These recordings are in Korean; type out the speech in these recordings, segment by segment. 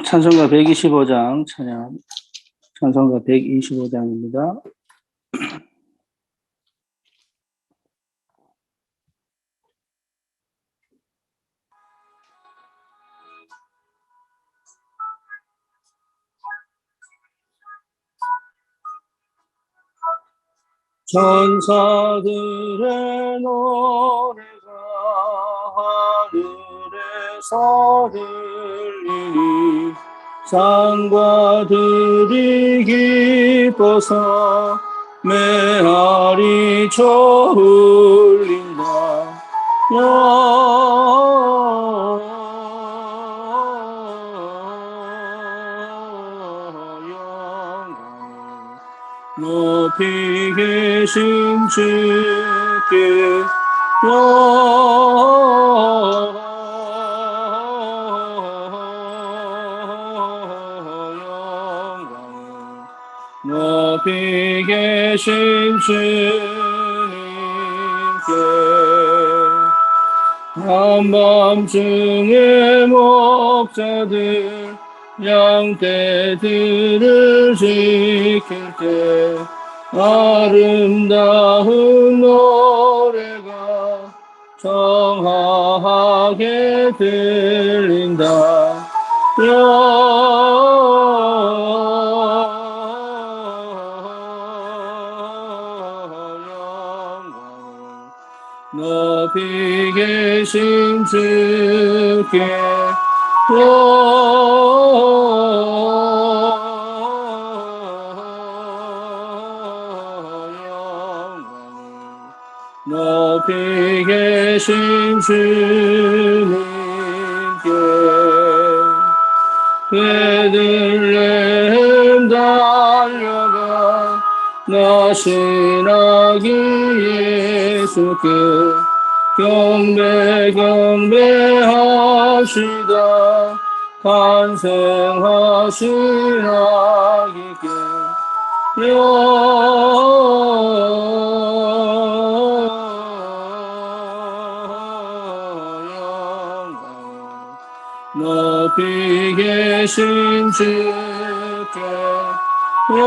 찬송가 125장 찬양합니다. 찬송가 125장입니다. 천사들의 노래가 하늘에서 들리니 산과 들이 기뻐서 메아리 저울린다. 높이 계신 주께 영광을 높이 계신 주님께 한밤중에 목자들 양떼들을 지킬 때 아름다운 노래가 청하게 들린다. 높이 계신 주께 영광을 높이 계신 주님께 베들레헴 달려가 나신 아기 예수께 경배하시다 탄생하신 아기께 영광을 높이 계신 주께 영광을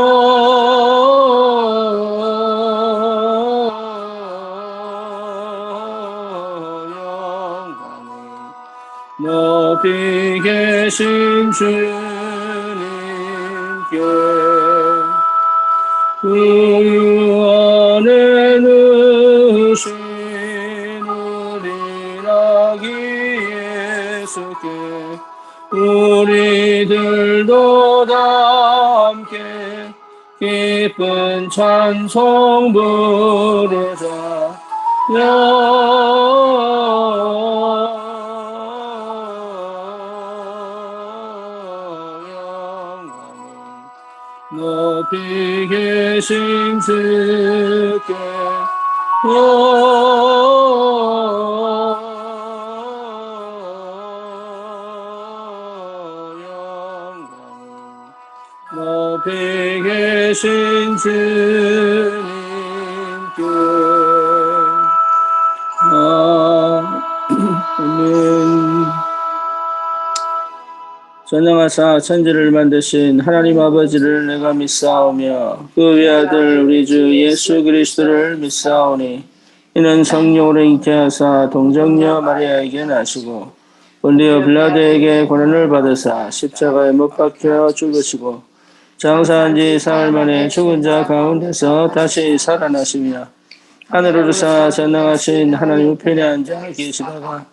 높이 계신 주님께 그 안에 누신 우리 아기 예수께 우리들도 다 함께 기쁜 찬송 부르자. 영광을 높이 계신 주께 영광을 높이 계신 주님께 아멘. 전능하사 천지를 만드신 하나님 아버지를 내가 믿사오며 그 외아들 우리 주 예수 그리스도를 믿사오니 이는 성령으로 잉태하사 동정녀 마리아에게 나시고 본디오 빌라도에게 고난을 받으사 십자가에 못 박혀 죽으시고 장사한 지 사흘 만에 죽은 자 가운데서 다시 살아나시며 하늘으로 사 전능하신 하나님 우편에 앉아 계시다가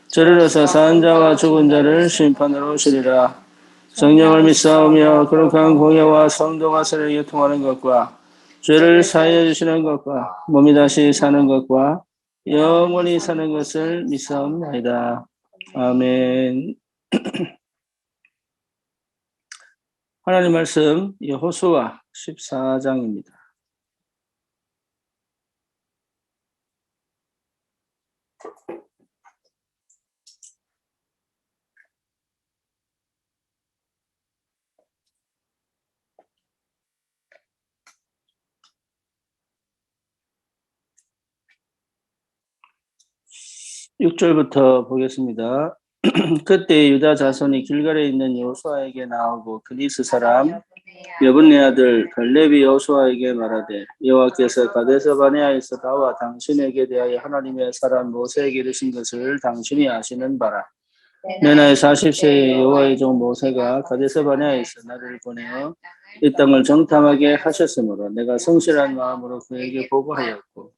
저리로서 산 자와 죽은 자를 심판으로 오시리라. 성령을 믿사오며 거룩한 공예와 성도가 서로 통하는 것과 죄를 사하여 주시는 것과 몸이 다시 사는 것과 영원히 사는 것을 믿사옵나이다. 아멘. 하나님 말씀 여호수아 14장입니다. 6절부터 보겠습니다. 그때 유다 자손이 길갈에 있는 여호수아에게 나오고 그니스 사람 여분네 아들 갈렙이 여호수아에게 말하되 여호와께서 가데스 바네아에서 나와 당신에게 대하여 하나님의 사람 모세에게 이르신 것을 당신이 아시는 바라. 내 나이 40세에 여호와의 종 모세가 가데스 바네아에서 나를 보내어 이 땅을 정탐하게 하셨으므로 내가 성실한 마음으로 그에게 보고하였고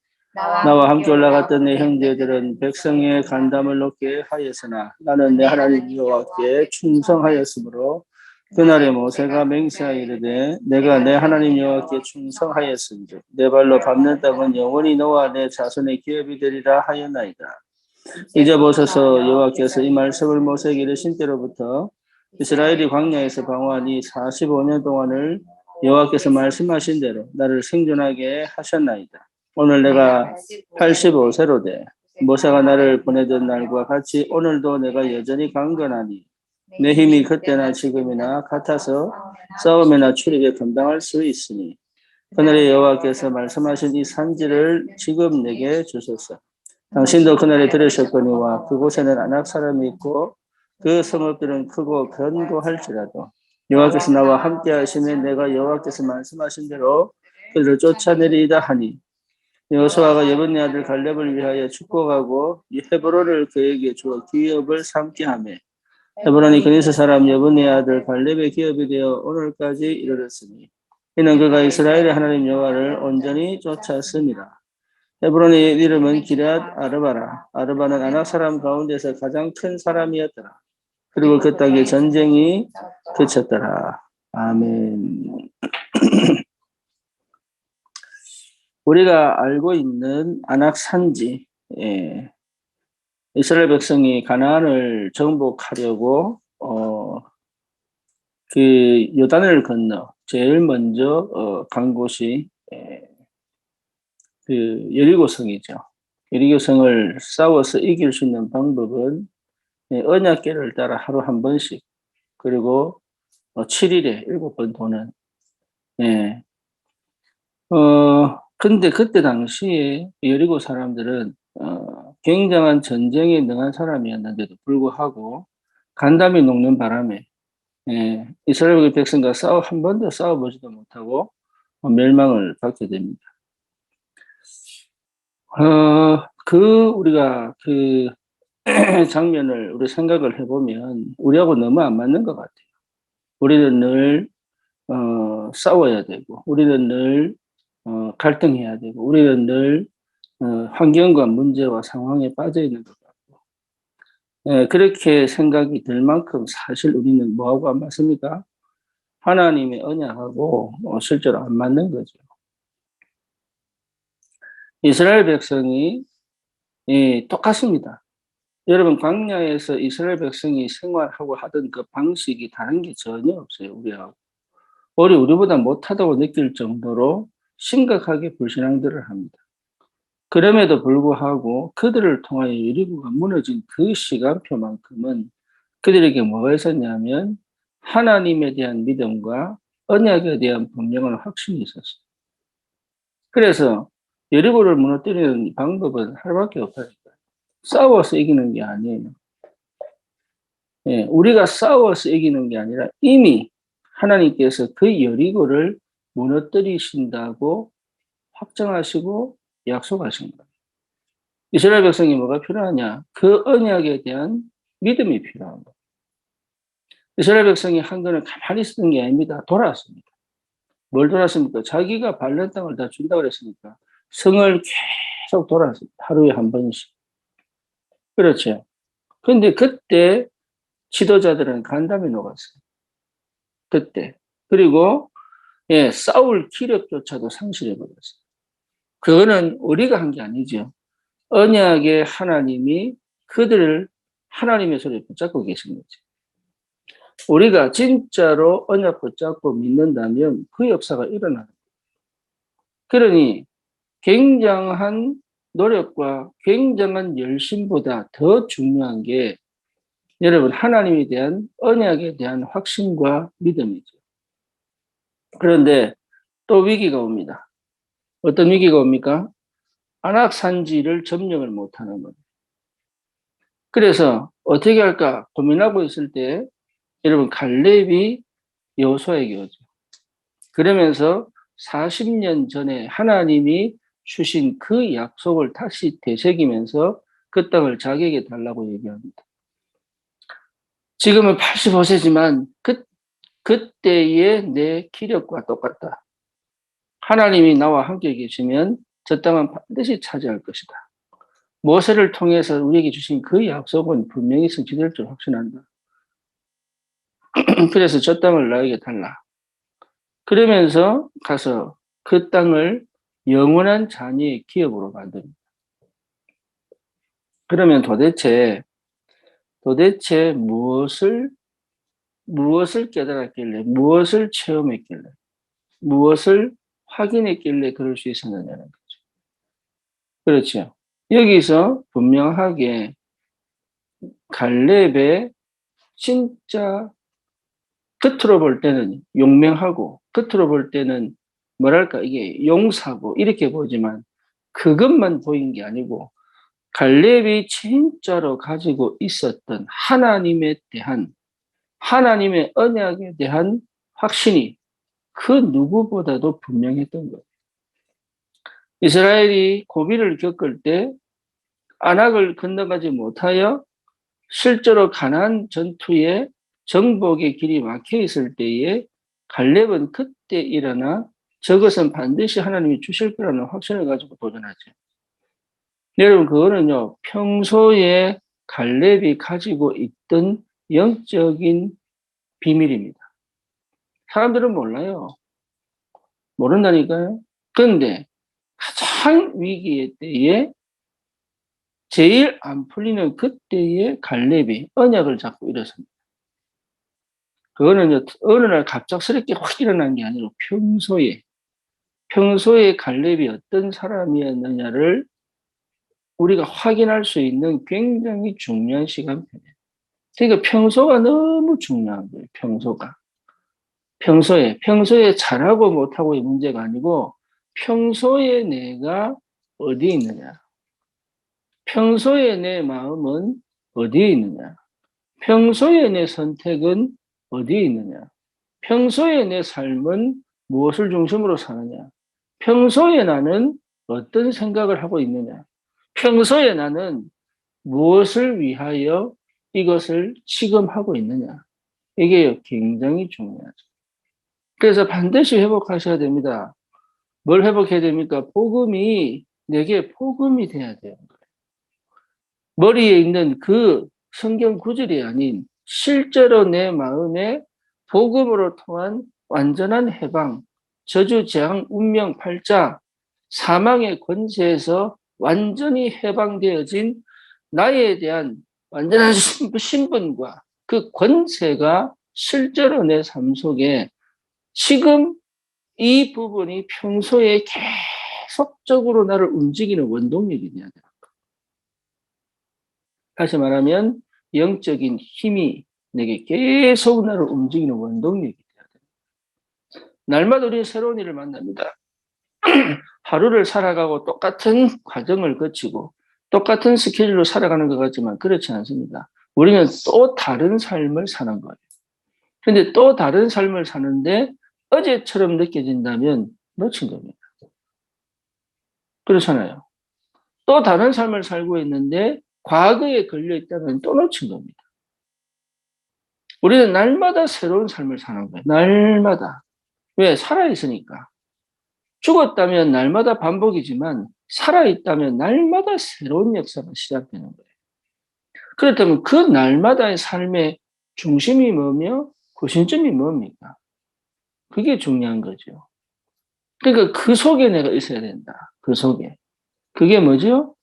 나와 함께 올라갔던 내 형제들은 백성의 간담을 놓게 하였으나 나는 내 하나님 여호와께 충성하였으므로 그날에 모세가 맹세하여 이르되 내가 내 하나님 여호와께 충성하였은즉 내 발로 밟는 땅은 영원히 너와 내 자손의 기업이 되리라 하였나이다. 이제 보소서 여호와께서 이 말씀을 모세에게 이르신 때로부터 이스라엘이 광야에서 방황한 이 45년 동안을 여호와께서 말씀하신 대로 나를 생존하게 하셨나이다. 오늘 내가 85세로 돼 모세가 나를 보내던 날과 같이 오늘도 내가 여전히 강건하니 내 힘이 그때나 지금이나 같아서 싸움이나 출입에 감당할 수 있으니 그날에 여호와께서 말씀하신 이 산지를 지금 내게 주소서. 당신도 그날에 들으셨거니와 그곳에는 아낙 사람이 있고 그 성읍들은 크고 견고할지라도 여호와께서 나와 함께 하시면 내가 여호와께서 말씀하신 대로 그들을 쫓아내리이다 하니 여호수아가 여분네 아들 갈렙을 위하여 축복하고 이 헤브론을 그에게 주어 기업을 삼게 하며 헤브론이 그니스 사람 여분네 아들 갈렙의 기업이 되어 오늘까지 이르렀으니 이는 그가 이스라엘의 하나님 여호와를 온전히 쫓았습니다. 헤브론의 이름은 기럇 아르바라. 아르바는 아낙 사람 가운데서 가장 큰 사람이었더라. 그리고 그 땅에 전쟁이 그쳤더라. 아멘. 우리가 알고 있는 아낙 산지, 이스라엘 백성이 가나안을 정복하려고 그 요단을 건너 제일 먼저 간 곳이 그 여리고성이죠. 여리고성을 싸워서 이길 수 있는 방법은 언약궤를 따라 하루 한 번씩 그리고 7일에 7번 도는. 예. 근데 그때 당시에 여리고 사람들은 굉장한 전쟁에 능한 사람이었는데도 불구하고 간담이 녹는 바람에 이스라엘 백성과 한 번도 싸워보지도 못하고 멸망을 받게 됩니다. 우리가 그 장면을 우리 생각을 해보면 우리하고 너무 안 맞는 것 같아요. 우리는 늘 싸워야 되고, 우리는 늘 갈등해야 되고, 우리는 늘 환경과 문제와 상황에 빠져 있는 것 같고, 그렇게 생각이 들 만큼 사실 우리는 뭐하고 안 맞습니까? 하나님의 언약하고 실제로 안 맞는 거죠. 이스라엘 백성이 똑같습니다. 여러분 광야에서 이스라엘 백성이 생활하고 하던 그 방식이 다른 게 전혀 없어요. 우리하고. 우리보다 못하다고 느낄 정도로 심각하게 불신앙들을 합니다. 그럼에도 불구하고 그들을 통하여 여리고가 무너진 그 시간표만큼은 그들에게 뭐가 있었냐면 하나님에 대한 믿음과 언약에 대한 분명한 확신이 있었어요. 그래서 여리고를 무너뜨리는 방법은 하나밖에 없다니까요. 싸워서 이기는 게 아니에요. 우리가 싸워서 이기는 게 아니라 이미 하나님께서 그 여리고를 무너뜨리신다고 확정하시고 약속하신 거예요. 이스라엘 백성이 뭐가 필요하냐? 그 언약에 대한 믿음이 필요한 거예요. 이스라엘 백성이 한 거는 가만히 있었던 게 아닙니다. 돌아왔습니다. 뭘 돌아왔습니까? 자기가 밟는 땅을 다 준다고 그랬으니까 성을 계속 돌아왔습니다. 하루에 한 번씩. 그렇죠. 근데 그때 지도자들은 간담이 녹았어요. 그때. 그리고 싸울 기력조차도 상실해버렸어요. 그거는 우리가 한 게 아니죠. 언약의 하나님이 그들을 하나님의 손에 붙잡고 계신 거죠. 우리가 진짜로 언약 붙잡고 믿는다면 그 역사가 일어나는 거예요. 그러니 굉장한 노력과 굉장한 열심보다 더 중요한 게 여러분 하나님에 대한 언약에 대한 확신과 믿음이죠. 그런데 또 위기가 옵니다. 어떤 위기가 옵니까? 안악산지를 점령을 못하는 겁니다. 그래서 어떻게 할까 고민하고 있을 때 여러분 갈렙이 여호수아에게 오죠. 그러면서 40년 전에 하나님이 주신 그 약속을 다시 되새기면서 그 땅을 자기에게 달라고 얘기합니다. 지금은 85세지만 그때의 내 기력과 똑같다. 하나님이 나와 함께 계시면 저 땅은 반드시 차지할 것이다. 모세를 통해서 우리에게 주신 그 약속은 분명히 성취될 줄 확신한다. 그래서 저 땅을 나에게 달라. 그러면서 가서 그 땅을 영원한 자녀의 기업으로 만듭니다. 그러면 도대체 무엇을 깨달았길래, 무엇을 체험했길래, 무엇을 확인했길래 그럴 수 있었느냐는 거죠. 그렇죠. 여기서 분명하게 갈렙의 진짜 겉으로 볼 때는 용맹하고 겉으로 볼 때는 뭐랄까 이게 용사고 이렇게 보지만 그것만 보인 게 아니고 갈렙이 진짜로 가지고 있었던 하나님의 언약에 대한 확신이 그 누구보다도 분명했던 거예요. 이스라엘이 고비를 겪을 때 안악을 건너가지 못하여 실제로 가나안 전투에 정복의 길이 막혀 있을 때에 갈렙은 그때 일어나 저것은 반드시 하나님이 주실 거라는 확신을 가지고 도전하죠. 여러분 그거는요 평소에 갈렙이 가지고 있던 영적인 비밀입니다. 사람들은 몰라요. 모른다니까요. 그런데 가장 위기의 때에 제일 안 풀리는 그때에 갈렙이 언약을 잡고 일어섭니다. 그거는 어느 날 갑작스럽게 확 일어난 게 아니라 평소에 갈렙이 어떤 사람이었느냐를 우리가 확인할 수 있는 굉장히 중요한 시간표예요. 그러니까 평소가 너무 중요한 거예요. 평소에 잘하고 못하고의 문제가 아니고 평소에 내가 어디에 있느냐. 평소에 내 마음은 어디에 있느냐. 평소에 내 선택은 어디에 있느냐. 평소에 내 삶은 무엇을 중심으로 사느냐. 평소에 나는 어떤 생각을 하고 있느냐. 평소에 나는 무엇을 위하여 이것을 지금 하고 있느냐. 이게 굉장히 중요하죠. 그래서 반드시 회복하셔야 됩니다. 뭘 회복해야 됩니까? 복음이 내게 복음이 돼야 돼요. 머리에 있는 그 성경 구절이 아닌 실제로 내 마음에 복음으로 통한 완전한 해방, 저주, 재앙, 운명, 팔자, 사망의 권세에서 완전히 해방되어진 나에 대한 완전한 신분과 그 권세가 실제로 내 삶 속에 지금 이 부분이 평소에 계속적으로 나를 움직이는 원동력이 돼야 돼요. 다시 말하면 영적인 힘이 내게 계속 나를 움직이는 원동력이 돼야 돼요. 날마다 우리는 새로운 일을 만납니다. 하루를 살아가고 똑같은 과정을 거치고 똑같은 스케줄로 살아가는 것 같지만 그렇지 않습니다. 우리는 또 다른 삶을 사는 거예요. 그런데 또 다른 삶을 사는데 어제처럼 느껴진다면 놓친 겁니다. 그렇잖아요. 또 다른 삶을 살고 있는데 과거에 걸려 있다면 또 놓친 겁니다. 우리는 날마다 새로운 삶을 사는 거예요. 날마다. 왜? 살아있으니까. 죽었다면 날마다 반복이지만 살아있다면 날마다 새로운 역사가 시작되는 거예요. 그렇다면 그 날마다의 삶의 중심이 뭐며 구심점이 뭡니까? 그게 중요한 거죠. 그러니까 그 속에 내가 있어야 된다. 그 속에. 그게 뭐죠?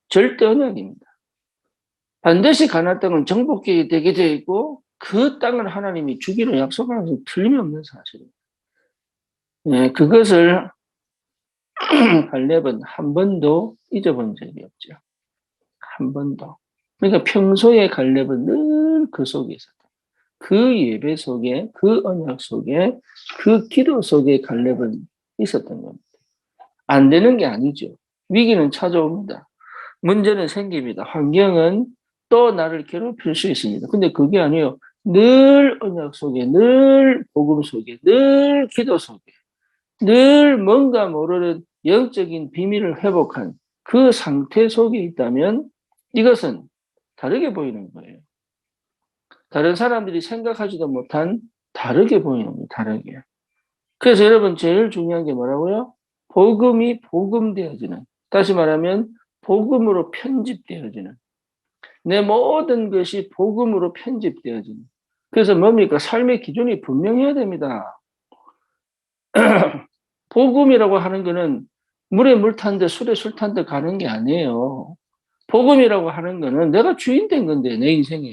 절대 언약입니다. 반드시 가나안 땅은 정복되게 되어 있고 그 땅을 하나님이 주기로 약속하는 것은 틀림없는 사실입니다. 네, 그것을 갈렙은 한 번도 잊어본 적이 없죠. 한 번도. 그러니까 평소에 갈렙은 늘 그 속에 있었다. 그 예배 속에, 그 언약 속에, 그 기도 속에 갈렙은 있었던 겁니다. 안 되는 게 아니죠. 위기는 찾아옵니다. 문제는 생깁니다. 환경은 또 나를 괴롭힐 수 있습니다. 근데 그게 아니에요. 늘 언약 속에, 늘 복음 속에, 늘 기도 속에, 늘 뭔가 모르는 영적인 비밀을 회복한 그 상태 속에 있다면 이것은 다르게 보이는 거예요. 다른 사람들이 생각하지도 못한 다르게 보이는 거예요. 다르게. 그래서 여러분 제일 중요한 게 뭐라고요? 복음이 복음되어지는. 다시 말하면 복음으로 편집되어지는. 내 모든 것이 복음으로 편집되어지는. 그래서 뭡니까? 삶의 기준이 분명해야 됩니다. 복음이라고 하는 거는 물에 물 탄데 술에 술 탄데 가는 게 아니에요. 복음이라고 하는 거는 내가 주인 된 건데, 내 인생에.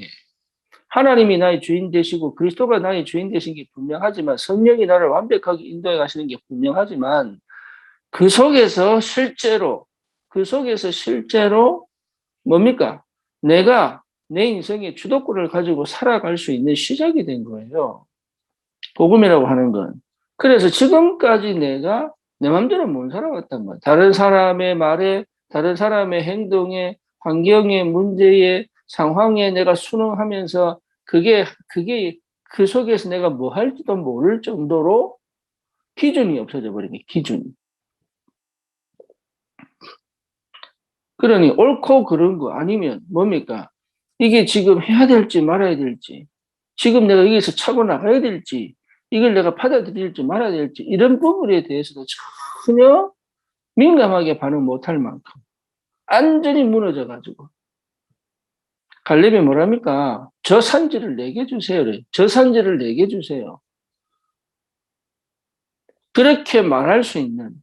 하나님이 나의 주인 되시고 그리스도가 나의 주인 되신 게 분명하지만 성령이 나를 완벽하게 인도해 가시는 게 분명하지만 그 속에서 실제로 뭡니까? 내가 내 인생의 주도권을 가지고 살아갈 수 있는 시작이 된 거예요. 복음이라고 하는 건. 그래서 지금까지 내가 내 마음대로 못 살아왔단 말이야. 다른 사람의 말에, 다른 사람의 행동에, 환경의 문제에, 상황에 내가 순응하면서 그게 그 속에서 내가 뭐 할지도 모를 정도로 기준이 없어져 버린 게 기준이. 그러니 옳고 그른 거 아니면 뭡니까? 이게 지금 해야 될지 말아야 될지, 지금 내가 여기서 차고 나가야 될지, 이걸 내가 받아들일지 말아야 될지, 이런 부분에 대해서도 전혀 민감하게 반응 못할 만큼 완전히 무너져가지고. 갈렙이 뭐랍니까? 저 산지를 내게 주세요. 저 산지를 내게 주세요. 그렇게 말할 수 있는,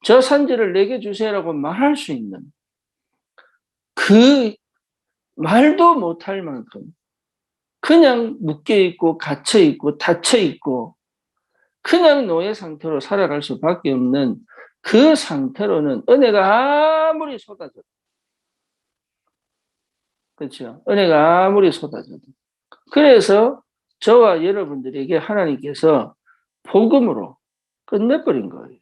저 산지를 내게 주세요라고 말할 수 있는 그 말도 못할 만큼 그냥 묶여있고 갇혀있고 닫혀있고 그냥 노예 상태로 살아갈 수밖에 없는 그 상태로는 은혜가 아무리 쏟아져도, 그렇죠? 은혜가 아무리 쏟아져도. 그래서 저와 여러분들에게 하나님께서 복음으로 끝내버린 거예요.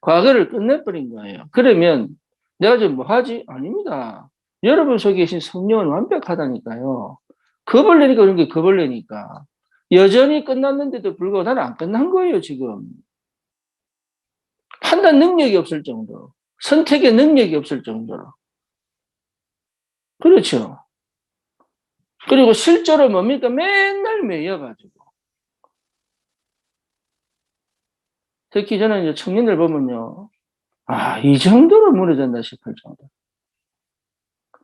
과거를 끝내버린 거예요. 그러면 내가 지금 뭐 하지? 아닙니다. 여러분 속에 계신 성령은 완벽하다니까요. 겁을 내니까 그런 게 겁을 내니까. 여전히 끝났는데도 불구하고 나는 안 끝난 거예요, 지금. 판단 능력이 없을 정도로. 선택의 능력이 없을 정도로. 그렇죠. 그리고 실제로 뭡니까? 맨날 매여가지고. 특히 저는 이제 청년들 보면요. 아, 이 정도로 무너졌나 싶을 정도.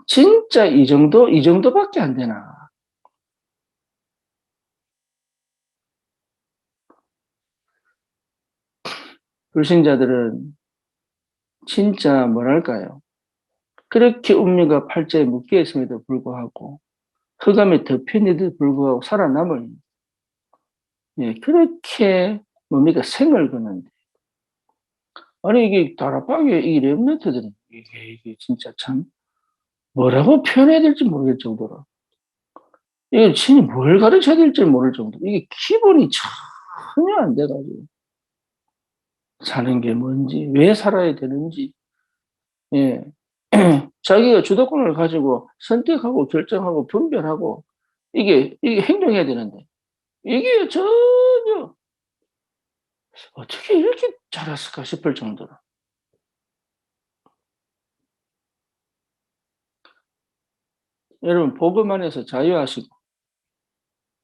진짜 이 정도밖에 안 되나. 불신자들은 진짜 뭐랄까요. 그렇게 운명과 팔자에 묶여 있음에도 불구하고, 흑암에 덮여있는데도 불구하고 살아남을, 예, 그렇게 뭡니까? 생을 거는데. 아니, 이게 다락방에 이 랩런트들은 이게 진짜 참 뭐라고 표현해야 될지 모르겠을 정도로. 이게 진이 뭘 가르쳐야 될지 모를 정도. 이게 기본이 전혀 안 돼가지고. 사는 게 뭔지, 왜 살아야 되는지, 예. 자기가 주도권을 가지고 선택하고 결정하고 분별하고 이게 행동해야 되는데 이게 전혀 어떻게 이렇게 잘했을까 싶을 정도로. 여러분, 복음 안에서 자유하시고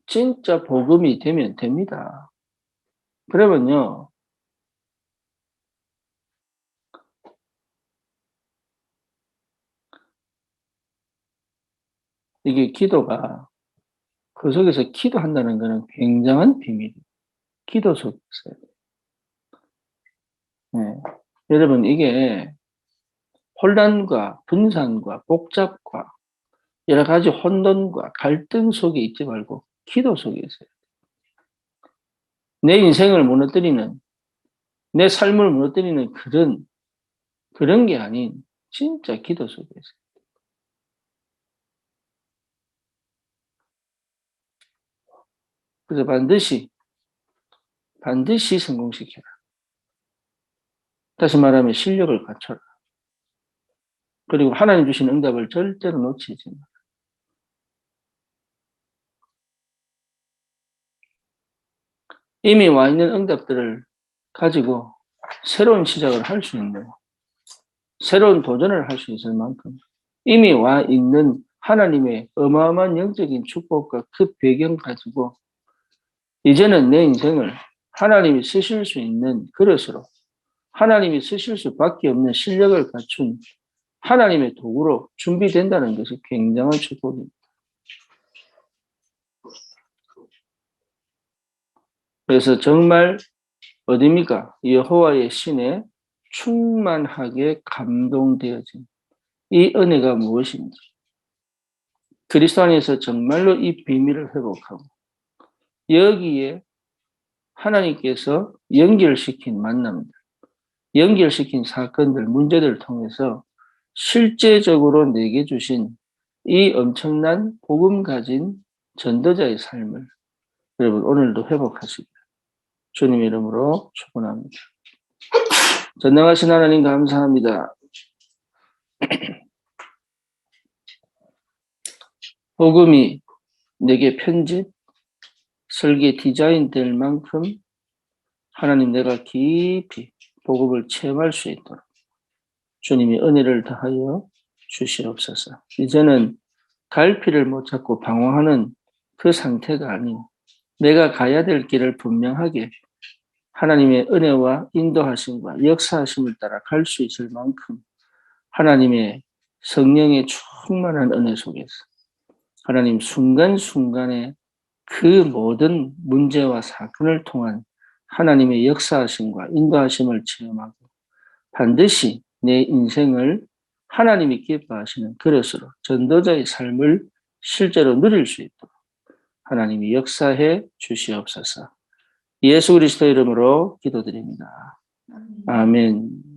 진짜 복음이 되면 됩니다. 그러면요, 이게 기도가 그 속에서 기도한다는 것은 굉장한 비밀이에요. 기도 속에 있어요. 네. 여러분, 이게 혼란과 분산과 복잡과 여러 가지 혼돈과 갈등 속에 있지 말고 기도 속에 있어요. 내 인생을 무너뜨리는, 내 삶을 무너뜨리는 그런 게 아닌 진짜 기도 속에 있어요. 그래서 반드시 성공시켜라. 다시 말하면 실력을 갖춰라. 그리고 하나님 주신 응답을 절대로 놓치지 마. 이미 와 있는 응답들을 가지고 새로운 시작을 할 수 있는, 새로운 도전을 할 수 있을 만큼 이미 와 있는 하나님의 어마어마한 영적인 축복과 그 배경 가지고 이제는 내 인생을 하나님이 쓰실 수 있는 그릇으로, 하나님이 쓰실 수밖에 없는 실력을 갖춘 하나님의 도구로 준비된다는 것이 굉장한 축복입니다. 그래서 정말 어디입니까? 여호와의 신에 충만하게 감동되어진 이 은혜가 무엇인지, 그리스도 안에서 정말로 이 비밀을 회복하고 여기에 하나님께서 연결시킨 만남들, 연결시킨 사건들, 문제들을 통해서 실제적으로 내게 주신 이 엄청난 복음 가진 전도자의 삶을 여러분 오늘도 회복하시길 주님의 이름으로 축원합니다. 전능하신 하나님 감사합니다. 복음이 내게 편집, 설계 디자인 될 만큼 하나님 내가 깊이 복음을 체험할 수 있도록 주님이 은혜를 다하여 주시옵소서. 이제는 갈피를 못 잡고 방황하는 그 상태가 아닌 내가 가야 될 길을 분명하게 하나님의 은혜와 인도하심과 역사하심을 따라 갈 수 있을 만큼 하나님의 성령의 충만한 은혜 속에서 하나님 순간순간에 그 모든 문제와 사건을 통한 하나님의 역사하심과 인도하심을 체험하고 반드시 내 인생을 하나님이 기뻐하시는 그릇으로 전도자의 삶을 실제로 누릴 수 있도록 하나님이 역사해 주시옵소서. 예수 그리스도 이름으로 기도드립니다. 아멘.